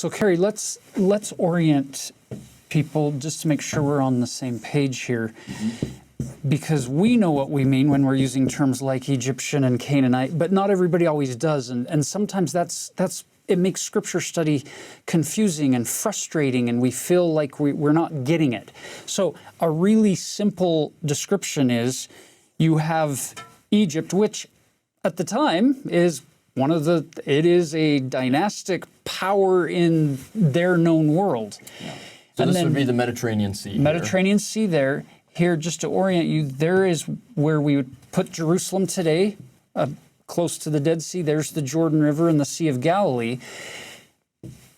So Kerry, let's orient people just to make sure we're on the same page here. Because we know what we mean when we're using terms like Egyptian and Canaanite, but not everybody always does. And sometimes it makes scripture study confusing and frustrating, and we feel like we're not getting it. So a really simple description is you have Egypt, which at the time is it is a dynastic power in their known world. Yeah. So this would be the Mediterranean Sea. Mediterranean Sea there. Here, just to orient you, there is where we would put Jerusalem today, close to the Dead Sea. There's the Jordan River and the Sea of Galilee.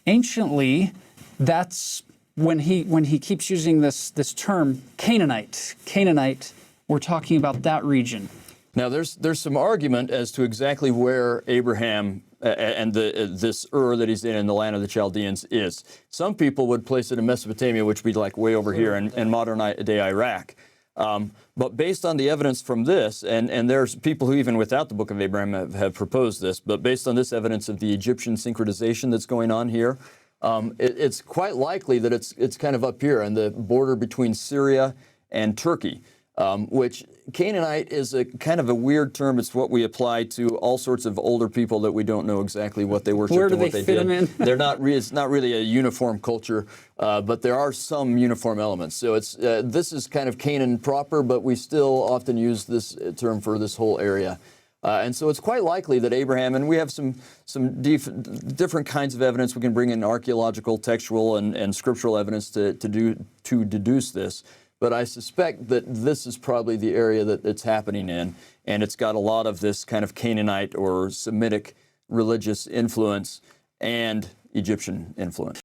Anciently, that's when he keeps using this term Canaanite. Canaanite, we're talking about that region. Now, there's some argument as to exactly where Abraham and this that he's in the land of the Chaldeans is. Some people would place it in Mesopotamia, which would be like way over here in modern-day Iraq. But based on the evidence from this, and there's people who even without the Book of Abraham have proposed this, but based on this evidence of the Egyptian syncretization that's going on here, it's quite likely that it's kind of up here on the border between Syria and Turkey. Which Canaanite is a kind of a weird term. It's what we apply to all sorts of older people that we don't know exactly what they worshipped and what they did. They're not it's not really a uniform culture, but there are some uniform elements. So this is kind of Canaan proper, but we still often use this term for this whole area. And so it's quite likely that Abraham, and we have some different kinds of evidence. We can bring in archaeological, textual, and scriptural evidence to deduce this. But I suspect that this is probably the area that it's happening in, and it's got a lot of this kind of Canaanite or Semitic religious influence and Egyptian influence.